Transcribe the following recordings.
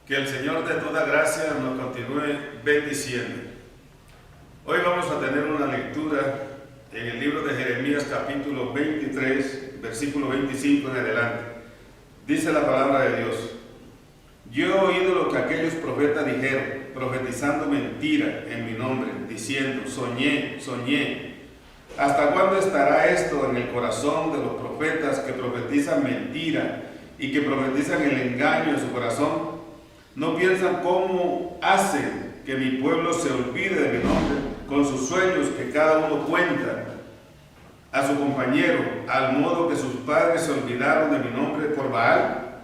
Que el Señor de toda gracia nos continúe bendiciendo. Hoy vamos a tener una lectura en el libro de Jeremías capítulo 23, versículo 25 en adelante. Dice la palabra de Dios: Yo he oído lo que aquellos profetas dijeron, profetizando mentira en mi nombre, diciendo, soñé, soñé. ¿Hasta cuándo estará esto en el corazón de los profetas que profetizan mentira y que profetizan el engaño en su corazón? ¿No piensan cómo hacen que mi pueblo se olvide de mi nombre con sus sueños que cada uno cuenta a su compañero, al modo que sus padres se olvidaron de mi nombre por Baal?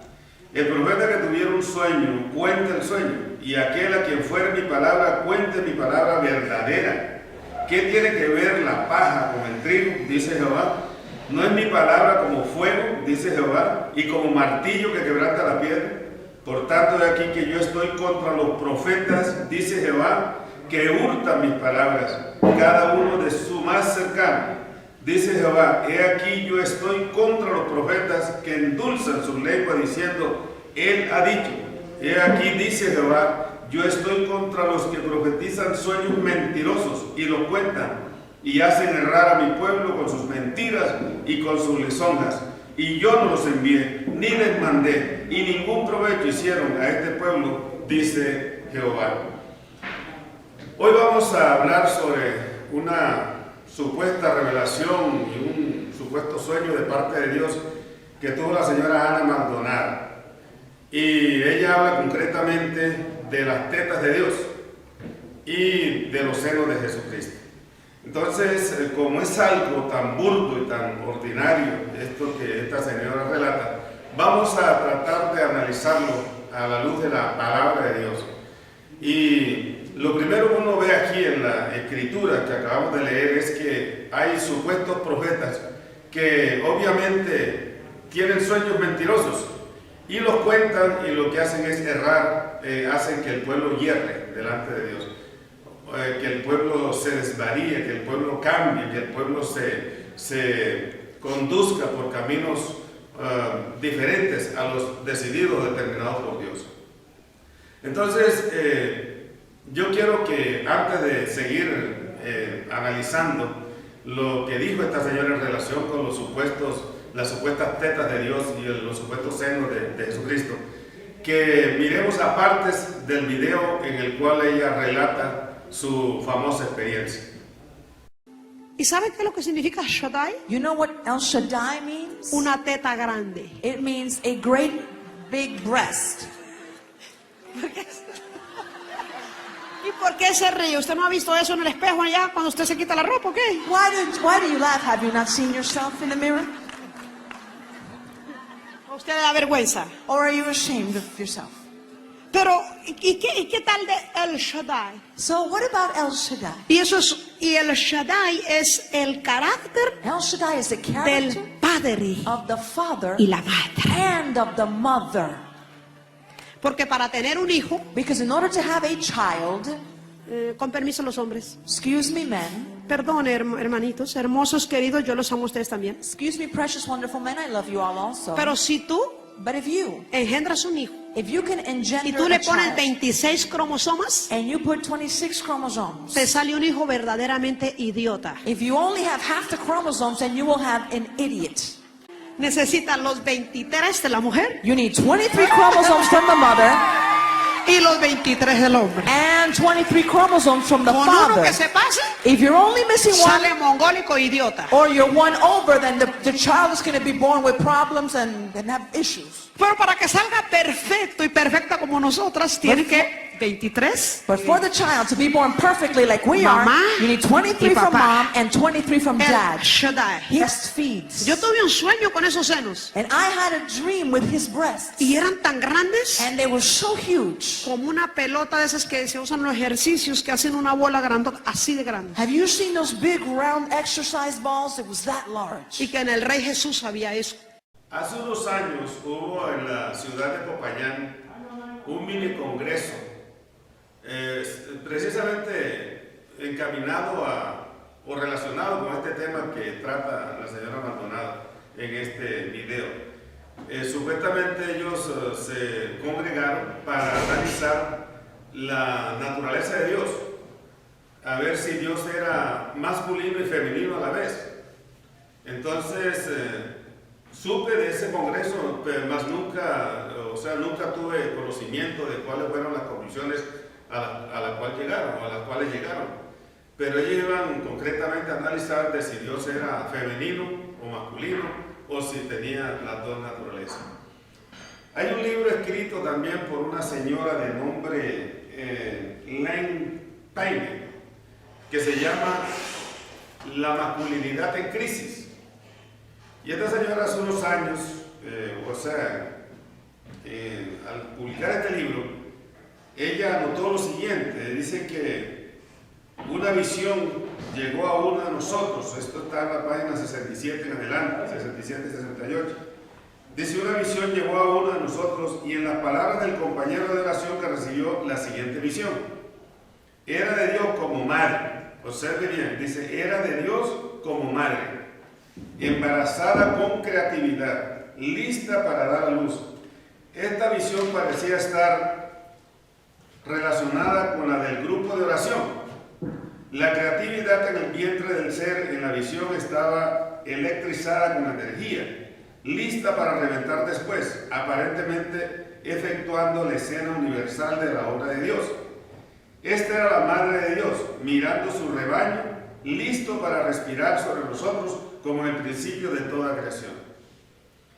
El profeta que tuviera un sueño, cuente el sueño, y aquel a quien fuere mi palabra, cuente mi palabra verdadera. ¿Qué tiene que ver la paja con el trigo? Dice Jehová. ¿No es mi palabra como fuego? Dice Jehová, y como martillo que quebranta la piedra. Por tanto, he aquí que yo estoy contra los profetas, dice Jehová, que hurtan mis palabras, cada uno de su más cercano. Dice Jehová, he aquí yo estoy contra los profetas que endulzan su lengua diciendo, él ha dicho. He aquí, dice Jehová, yo estoy contra los que profetizan sueños mentirosos y los cuentan, y hacen errar a mi pueblo con sus mentiras y con sus lisonjas. Y yo no los envié, ni les mandé, y ningún provecho hicieron a este pueblo, dice Jehová. Hoy vamos a hablar sobre una supuesta revelación y un supuesto sueño de parte de Dios que tuvo la señora Ana Maldonado. Y ella habla concretamente de las tetas de Dios y de los senos de Jesucristo. Entonces, como es algo tan burdo y tan ordinario, esto que esta señora relata, vamos a tratar de analizarlo a la luz de la palabra de Dios. Y lo primero que uno ve aquí en la escritura que acabamos de leer es que hay supuestos profetas que obviamente tienen sueños mentirosos y los cuentan, y lo que hacen es errar, hacen que el pueblo hierre delante de Dios. Que el pueblo se desvaríe, que el pueblo cambie, que el pueblo se conduzca por caminos diferentes a los decididos, determinados por Dios. Entonces, yo quiero que antes de seguir analizando lo que dijo esta señora en relación con las supuestas tetas de Dios y los supuestos senos de Jesucristo, que miremos a partes del video en el cual ella relata su famosa experiencia. ¿Y saben qué es lo que significa Shaddai? You know what El Shaddai means? Una teta grande. It means a great big breast. ¿Y por qué se ríe? ¿Usted no ha visto eso en el espejo allá cuando usted se quita la ropa, o qué? Why do you laugh? Have you not seen yourself in the mirror? ¿A usted le da vergüenza? Or are you ashamed of yourself? Pero, ¿y qué tal de El Shaddai? So what about El Shaddai? Y el Shaddai es el carácter El Shaddai is the del character padre of the father y la madre. and of the mother. Porque para tener un hijo, Because in order to have a child, con permiso los hombres, excuse me men, perdón hermanitos, hermosos, queridos, yo los amo a ustedes también. excuse me precious wonderful men, I love you all also. Pero si tú But if you engendras un hijo can engender y tú le a pones child 26 cromosomas, and you put 26 chromosomes, te sale un hijo verdaderamente idiota. if you only have half the chromosomes, then you will have an idiot. Necesitan los 23 de la mujer You need 23 chromosomes from the mother y los 23 del hombre. and 23 chromosomes from the Con uno father. que se pase, If you're only missing one sale mongólico idiota. or you're one over, then the child is going to be born with problems and have issues. Pero para que salga perfecto y perfecta como nosotras, tiene que 23. But for the child to be born perfectly like we Mamá are, you need 23 y from papá. mom and 23 from El dad. Shaddai. He breastfeeds. Yo tuve un sueño con esos senos And I had a dream with his breasts. y eran tan grandes And they were so huge. como una pelota de esas que se usan en los ejercicios, que hacen una bola grandota, así de grande. Have you seen those big round exercise balls? It was that large. Y que en el Rey Jesús había eso. Hace unos años hubo en la ciudad de Popayán un mini congreso precisamente encaminado o relacionado con este tema que trata la señora Maldonado en este video. Supuestamente ellos se congregaron para analizar la naturaleza de Dios, a ver si Dios era masculino y femenino a la vez. Entonces, supe de ese congreso, pero más nunca, nunca tuve conocimiento de cuáles fueron las conclusiones a las cuales llegaron. Pero ellos iban concretamente a analizar de si Dios era femenino o masculino, o si tenía las dos naturalezas. Hay un libro escrito también por una señora de nombre Elaine Paine, que se llama La masculinidad en crisis. Y esta señora hace unos años, al publicar este libro, ella anotó lo siguiente. Dice que una visión llegó a uno de nosotros. Esto está en la página 67 en adelante, 67 y 68. Dice: una visión llegó a uno de nosotros, y en las palabras del compañero de oración que recibió la siguiente visión. Era de Dios como madre. Observe bien, dice: era de Dios como madre, embarazada con creatividad, lista para dar a luz. Esta visión parecía estar relacionada con la del grupo de oración. La creatividad en el vientre del ser en la visión estaba electrizada con energía, lista para reventar después, aparentemente efectuando la escena universal de la obra de Dios. Esta era la madre de Dios, mirando su rebaño, listo para respirar sobre nosotros como en el principio de toda creación.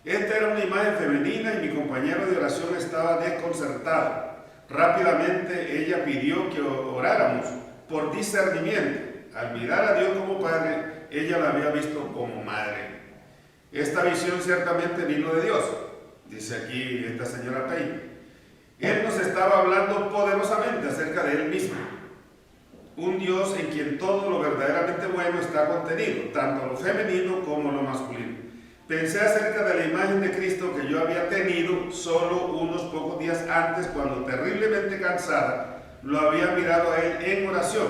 Esta era una imagen femenina y mi compañero de oración estaba desconcertado. Rápidamente ella pidió que oráramos por discernimiento. Al mirar a Dios como Padre, ella la había visto como madre. Esta visión ciertamente vino de Dios, dice aquí esta señora Payne. Él nos estaba hablando poderosamente acerca de Él mismo, un Dios en quien todo lo verdaderamente bueno está contenido, tanto lo femenino como lo masculino. Pensé acerca de la imagen de Cristo que yo había tenido solo unos pocos días antes, cuando terriblemente cansada lo había mirado a Él en oración.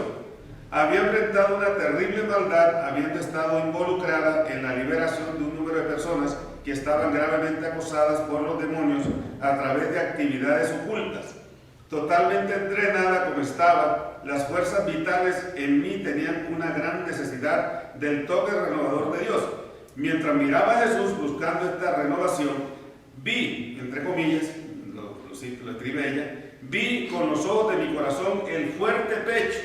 Había enfrentado una terrible maldad, habiendo estado involucrada en la liberación de un número de personas que estaban gravemente acosadas por los demonios a través de actividades ocultas. Totalmente entrenada como estaba, las fuerzas vitales en mí tenían una gran necesidad del toque renovador de Dios. Mientras miraba a Jesús buscando esta renovación, vi, entre comillas, lo escribe ella, vi con los ojos de mi corazón el fuerte pecho.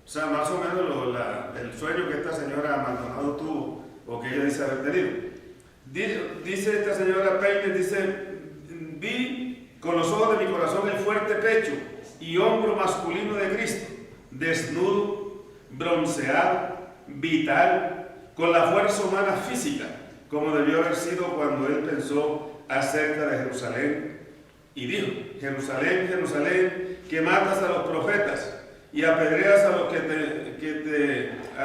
O sea, más o menos el sueño que esta señora Maldonado tuvo, o que ella dice haber tenido. Dice esta señora Payne, dice: vi con los ojos de mi corazón el fuerte pecho y hombro masculino de Cristo, desnudo, bronceado, vital, con la fuerza humana física, como debió haber sido cuando él pensó acerca de Jerusalén y dijo: Jerusalén, Jerusalén, que matas a los profetas y apedreas a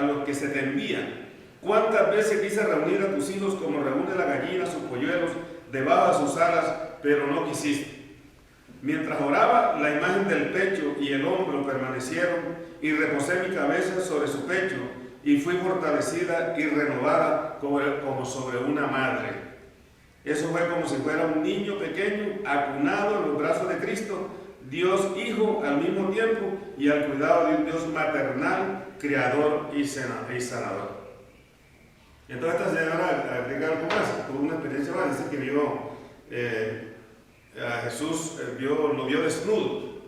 los que se te envían. ¿Cuántas veces quise reunir a tus hijos como reúne la gallina sus polluelos debajo de sus alas, pero no quisiste? Mientras oraba, la imagen del pecho y el hombro permanecieron, y reposé mi cabeza sobre su pecho, y fui fortalecida y renovada como sobre una madre. Eso fue como si fuera un niño pequeño acunado en los brazos de Cristo, Dios Hijo al mismo tiempo, y al cuidado de un Dios maternal, creador y sanador. Entonces esta señora agrega algo más, tuvo una experiencia más, dice que vio a Jesús, lo vio desnudo,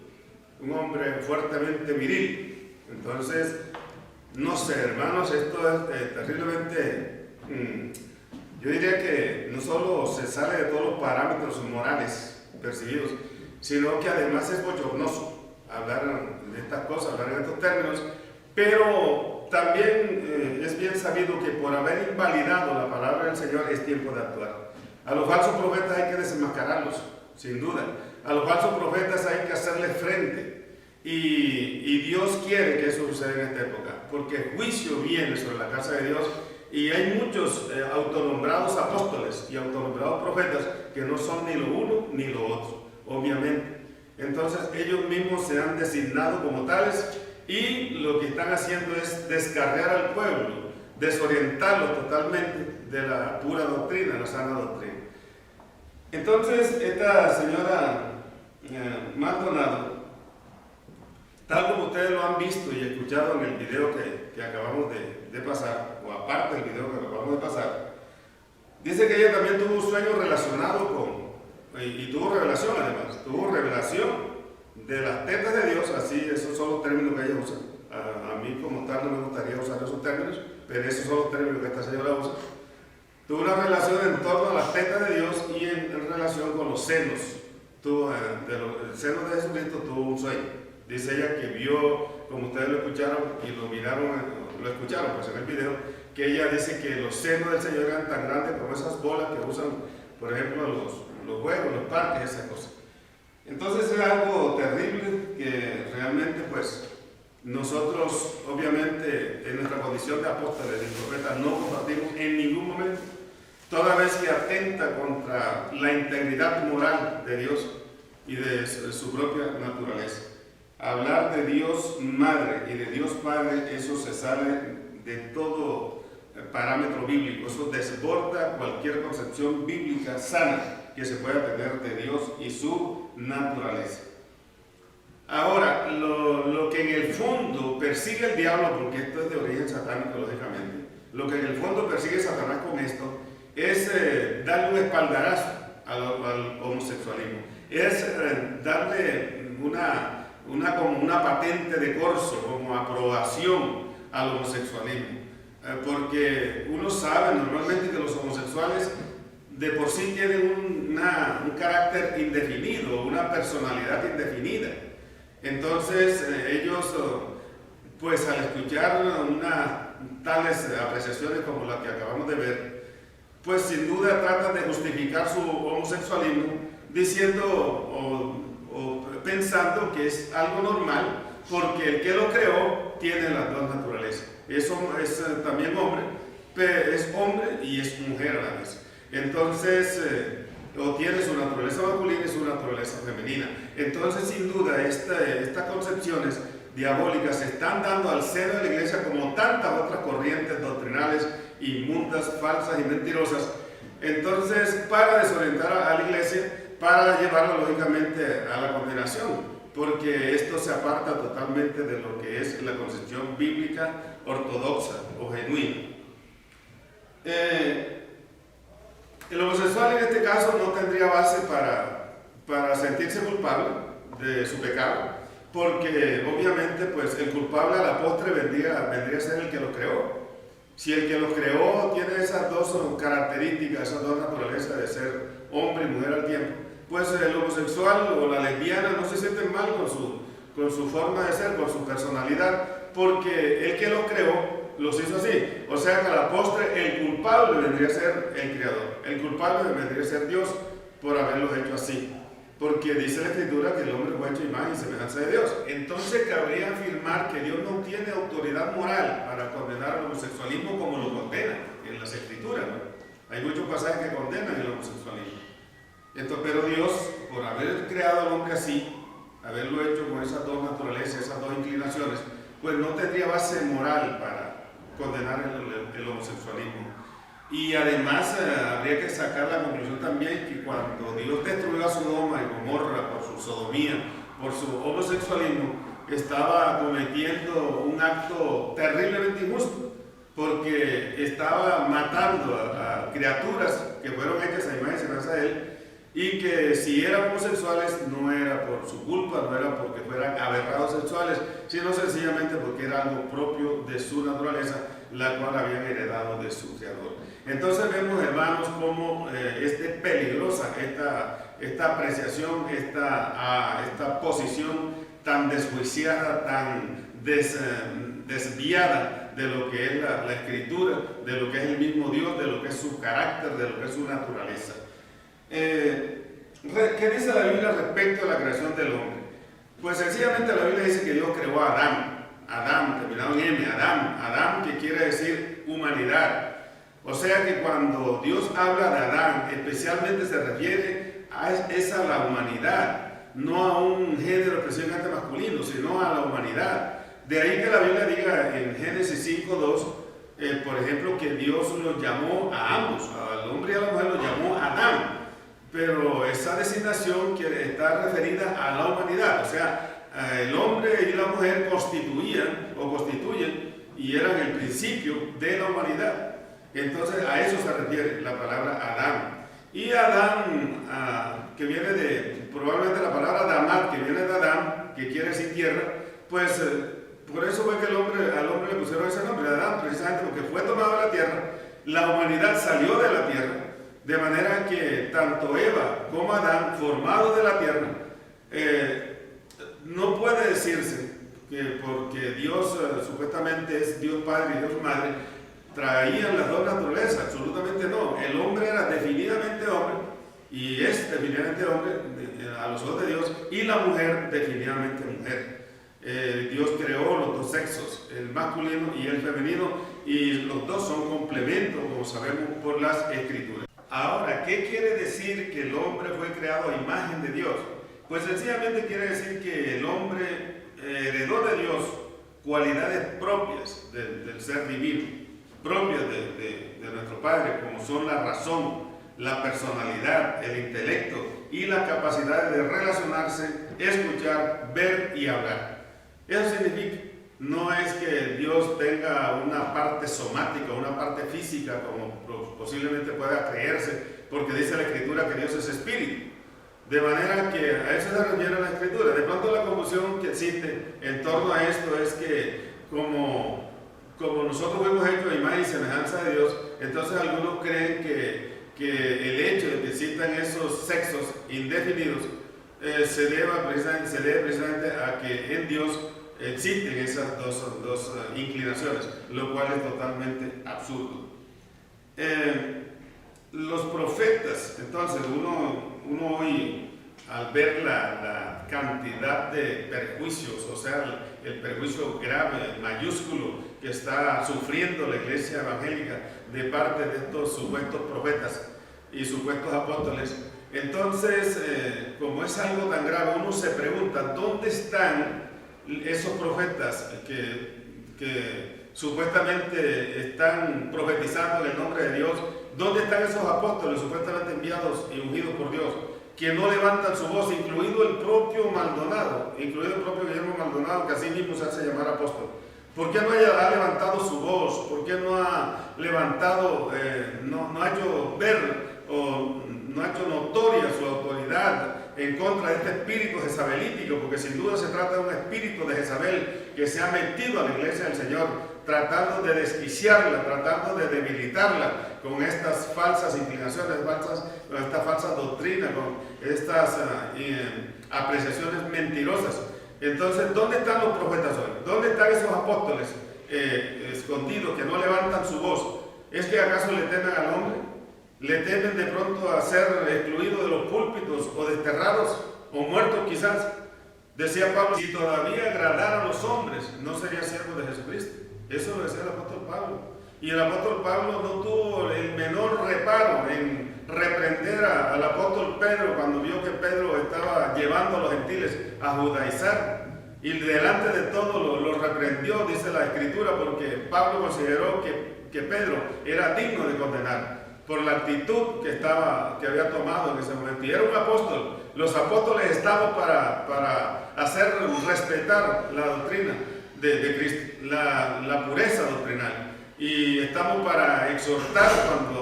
un hombre fuertemente viril. Entonces, no sé, hermanos, esto es terriblemente, yo diría que no solo se sale de todos los parámetros morales percibidos, sino que además es bochornoso hablar de estas cosas, hablar en estos términos, pero también es bien sabido que por haber invalidado la palabra del Señor es tiempo de actuar. A los falsos profetas hay que desenmascararlos, sin duda. A los falsos profetas hay que hacerles frente. Y Dios quiere que eso suceda en esta época, porque juicio viene sobre la casa de Dios, y hay muchos autonombrados apóstoles y autonombrados profetas que no son ni lo uno ni lo otro, obviamente. Entonces ellos mismos se han designado como tales, y lo que están haciendo es descarriar al pueblo, desorientarlo totalmente de la pura doctrina, la sana doctrina. Entonces, esta señora Maldonado, tal como ustedes lo han visto y escuchado en el video que acabamos de pasar, o aparte del video que acabamos de pasar, dice que ella también tuvo un sueño relacionado y tuvo revelación además, tuvo revelación de las tetas de Dios, así, esos son los términos que ella usa. A mí como tal no me gustaría usar esos términos, pero esos son los términos que esta señora usa. Tuvo una relación en torno a las tetas de Dios y en relación con los senos. El seno de Jesucristo tuvo un sueño. Dice ella que vio, como ustedes lo escucharon y lo miraron, lo escucharon pues en el video, que ella dice que los senos del Señor eran tan grandes como esas bolas que usan, por ejemplo, los juegos, los parques, esas cosas. Entonces es algo terrible que realmente pues nosotros obviamente en nuestra condición de apóstoles y profetas no compartimos en ningún momento, toda vez que atenta contra la integridad moral de Dios y de su propia naturaleza. Hablar de Dios Madre y de Dios Padre, eso se sale de todo parámetro bíblico, eso desborda cualquier concepción bíblica sana que se pueda tener de Dios y su naturaleza. Ahora, lo que en el fondo persigue el diablo, porque esto es de origen satánico lógicamente, lo que en el fondo persigue Satanás con esto es darle un espaldarazo al homosexualismo, es darle como una patente de corso, como aprobación al homosexualismo, porque uno sabe normalmente que los homosexuales de por sí tienen un carácter indefinido, una personalidad indefinida. Entonces ellos, pues al escuchar tales apreciaciones como la que acabamos de ver, pues sin duda tratan de justificar su homosexualismo diciendo o pensando que es algo normal porque el que lo creó tiene las dos naturalezas. Eso es también hombre, pero es hombre y es mujer a la vez. Entonces, o tiene su naturaleza masculina y su naturaleza femenina. Entonces, sin duda, estas concepciones diabólicas se están dando al seno de la iglesia como tantas otras corrientes doctrinales inmundas, falsas y mentirosas. Entonces, para desorientar a la iglesia, para llevarla lógicamente a la condenación, porque esto se aparta totalmente de lo que es la concepción bíblica ortodoxa o genuina. El homosexual en este caso no tendría base para sentirse culpable de su pecado, porque obviamente pues el culpable a la postre vendría a ser el que lo creó. Si el que lo creó tiene esas dos características, esas dos naturalezas de ser hombre y mujer al tiempo, pues el homosexual o la lesbiana no se sienten mal con su forma de ser, con su personalidad, porque el que lo creó los hizo así. O sea que a la postre el culpable vendría a ser el Creador. El culpable vendría a ser Dios por haberlo hecho así. Porque dice la Escritura que el hombre fue hecho imagen y semejanza de Dios. Entonces cabría afirmar que Dios no tiene autoridad moral para condenar el homosexualismo como lo condena en las Escrituras, ¿no? Hay muchos pasajes que condenan el homosexualismo. Pero Dios, por haber creado al hombre así, haberlo hecho con esas dos naturalezas, esas dos inclinaciones, pues no tendría base moral para condenar el homosexualismo. Y además habría que sacar la conclusión también que cuando Dios destruyó a Sodoma y Gomorra por su sodomía, por su homosexualismo, estaba cometiendo un acto terriblemente injusto, porque estaba matando a criaturas que fueron hechas a imagen y semejanza de él, y que si eran homosexuales no era por su culpa, no era porque fueran aberrados sexuales, sino sencillamente porque era algo propio de su naturaleza, la cual habían heredado de su Creador. Entonces vemos, hermanos, cómo es peligrosa esta apreciación, esta posición tan desjuiciada, tan desviada de lo que es la Escritura, de lo que es el mismo Dios, de lo que es su carácter, de lo que es su naturaleza. ¿Qué dice la Biblia respecto a la creación del hombre? Pues sencillamente la Biblia dice que Dios creó a Adán, terminado en M, Adán, que quiere decir humanidad. O sea que cuando Dios habla de Adán, especialmente se refiere a la humanidad, no a un género especialmente masculino, sino a la humanidad. De ahí que la Biblia diga en Génesis 5:2, por ejemplo, que Dios los llamó a ambos, al hombre y a la mujer los llamó Adán. pero esa designación está referida a la humanidad, o sea, el hombre y la mujer constituyen y eran el principio de la humanidad. Entonces a eso se refiere la palabra Adán. Y Adán, que viene de, probablemente la palabra Adamá, que viene de Adán, que quiere decir tierra, pues por eso fue que al hombre le pusieron ese nombre, Adán, precisamente porque fue tomado de la tierra, la humanidad salió de la tierra, de manera que tanto Eva como Adán, formados de la tierra, no puede decirse que porque Dios supuestamente es Dios Padre y Dios Madre, traían las dos naturalezas, absolutamente no. El hombre era definitivamente hombre y es definitivamente hombre a los ojos de Dios, y la mujer definitivamente mujer. Dios creó los dos sexos, el masculino y el femenino, y los dos son complementos, como sabemos por las Escrituras. Ahora, ¿qué quiere decir que el hombre fue creado a imagen de Dios? Pues sencillamente quiere decir que el hombre heredó de Dios cualidades propias del ser divino, propias de nuestro Padre, como son la razón, la personalidad, el intelecto y la capacidad de relacionarse, escuchar, ver y hablar. Eso significa, no es que Dios tenga una parte somática, una parte física, como posiblemente pueda creerse, porque dice la Escritura que Dios es espíritu. De manera que a eso se refiere la Escritura. De pronto la confusión que existe en torno a esto es que como nosotros fuimos hechos a imagen y semejanza de Dios, entonces algunos creen que el hecho de que existan esos sexos indefinidos se debe precisamente a que en Dios existen esas dos inclinaciones, lo cual es totalmente absurdo. Los profetas, entonces uno hoy, al ver la cantidad de perjuicios, o sea, el perjuicio grave, mayúsculo, que está sufriendo la iglesia evangélica de parte de estos supuestos profetas y supuestos apóstoles, entonces, como es algo tan grave, uno se pregunta, ¿dónde están esos profetas que supuestamente están profetizando en el nombre de Dios? ¿Dónde están esos apóstoles supuestamente enviados y ungidos por Dios, que no levantan su voz, incluido el propio Maldonado, incluido el propio Guillermo Maldonado, que así mismo se hace llamar apóstol? ¿Por qué no ha levantado su voz? ¿Por qué no ha levantado, no ha hecho ver o no ha hecho notoria su autoridad en contra de este espíritu jezabelítico? Porque sin duda se trata de un espíritu de Jezabel que se ha metido a la iglesia del Señor, tratando de desquiciarla, tratando de debilitarla con estas falsas inclinaciones, con esta falsa doctrina, con estas apreciaciones mentirosas. Entonces, ¿dónde están los profetas hoy? ¿Dónde están esos apóstoles escondidos que no levantan su voz? ¿Es que acaso le temen al hombre? ¿Le temen de pronto a ser excluidos de los púlpitos o desterrados o muertos quizás? Decía Pablo, si todavía agradara a los hombres, no sería siervo de Jesucristo. Eso lo decía el apóstol Pablo. Y el apóstol Pablo no tuvo el menor reparo en reprender al apóstol Pedro cuando vio que Pedro estaba llevando a los gentiles a judaizar. Y delante de todo lo reprendió, dice la Escritura, porque Pablo consideró que Pedro era digno de condenar por la actitud que había tomado en ese momento. Y era un apóstol. Los apóstoles estamos para hacer respetar la doctrina de Cristo, la pureza doctrinal. Y estamos para exhortar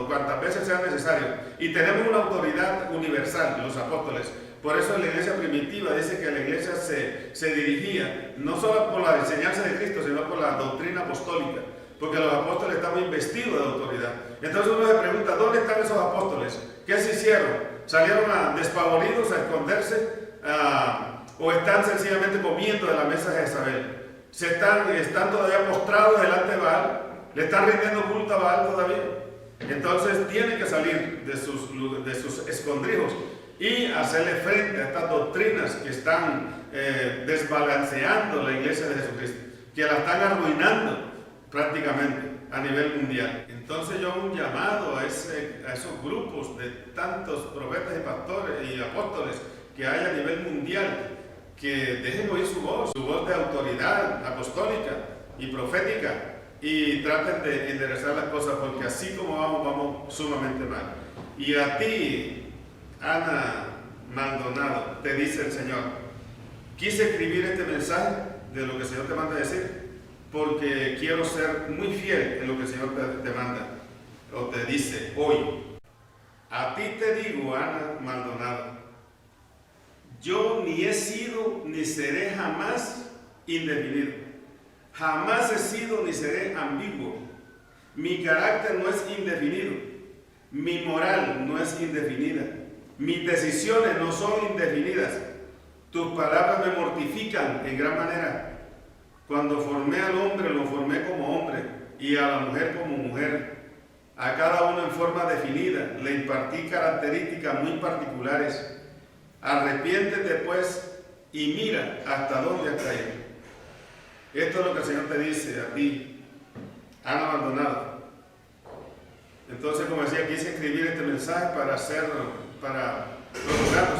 cuantas veces sea necesario. Y tenemos una autoridad universal, los apóstoles. Por eso en la iglesia primitiva dice que la iglesia se dirigía no solo por la enseñanza de Cristo, sino por la doctrina apostólica. Porque los apóstoles estaban investidos de autoridad. Entonces uno se pregunta, ¿dónde están esos apóstoles? ¿Qué se hicieron? ¿Salieron despavoridos a esconderse? ¿O están sencillamente comiendo de la mesa de Jezabel? ¿Están todavía postrados delante de Baal? ¿Le están rindiendo culto a Baal todavía? Entonces tienen que salir de sus escondrijos y hacerle frente a estas doctrinas que están desbalanceando la iglesia de Jesucristo, que la están arruinando prácticamente a nivel mundial. Entonces yo hago un llamado a esos grupos de tantos profetas y pastores y apóstoles que hay a nivel mundial, que dejen oír su voz de autoridad apostólica y profética, y traten de enderezar las cosas, porque así como vamos sumamente mal. Y a ti Ana Maldonado, te dice el Señor, quise escribir este mensaje de lo que el Señor te manda a decir, porque quiero ser muy fiel en lo que el Señor te manda, o te dice hoy. A ti te digo, Ana Maldonado, yo ni he sido ni seré jamás indefinido. Jamás he sido ni seré ambiguo. Mi carácter no es indefinido. Mi moral no es indefinida. Mis decisiones no son indefinidas. Tus palabras me mortifican en gran manera. Cuando formé al hombre, lo formé como hombre, y a la mujer como mujer. A cada uno en forma definida, le impartí características muy particulares. Arrepiéntete pues y mira hasta dónde has caído. Esto es lo que el Señor te dice a ti, Ana Maldonado. Entonces, como decía, quise escribir este mensaje para lograr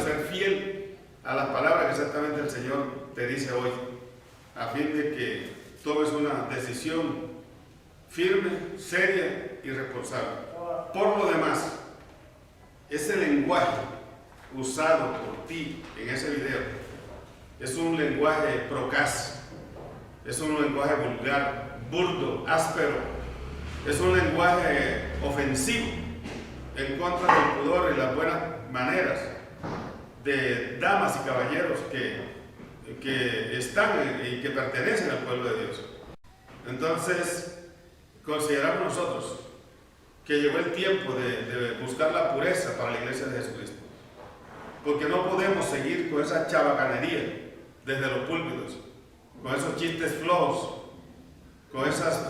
ser fiel a las palabras que exactamente el Señor te dice hoy, a fin de que tomes una decisión firme, seria y responsable. Por lo demás, ese lenguaje usado por ti en ese video es un lenguaje procaz, es un lenguaje vulgar, burdo, áspero, es un lenguaje ofensivo en contra del pudor y las buenas maneras de damas y caballeros que están y que pertenecen al pueblo de Dios. Entonces, consideramos nosotros que llegó el tiempo de buscar la pureza para la iglesia de Jesucristo, porque no podemos seguir con esa chabacanería desde los púlpitos, con esos chistes flojos, con esas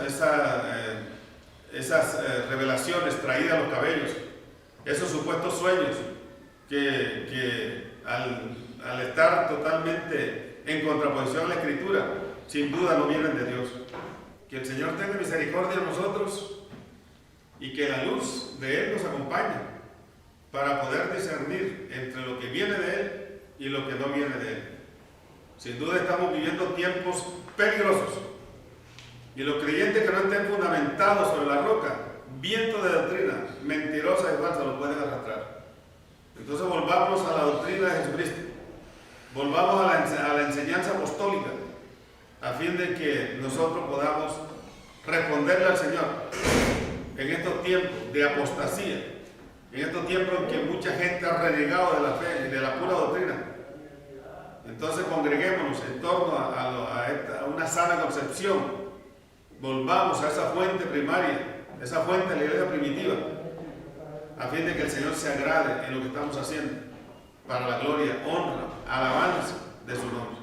revelaciones traídas a los cabellos, esos supuestos sueños que al estar totalmente en contraposición a la Escritura, sin duda no vienen de Dios. Que el Señor tenga misericordia de nosotros y que la luz de Él nos acompañe para poder discernir entre lo que viene de Él y lo que no viene de Él. Sin duda estamos viviendo tiempos peligrosos y los creyentes que no estén fundamentados sobre la roca, viento de doctrina mentirosa y falsa lo pueden arrastrar. Entonces volvamos a la doctrina de Jesucristo, volvamos a la enseñanza apostólica, a fin de que nosotros podamos responderle al Señor en estos tiempos de apostasía, en estos tiempos en que mucha gente ha renegado de la fe y de la pura doctrina. Entonces congreguémonos en torno a una sana concepción, volvamos a esa fuente primaria, esa fuente de la iglesia primitiva, a fin de que el Señor se agrade en lo que estamos haciendo, para la gloria, honra, alabanza de su nombre.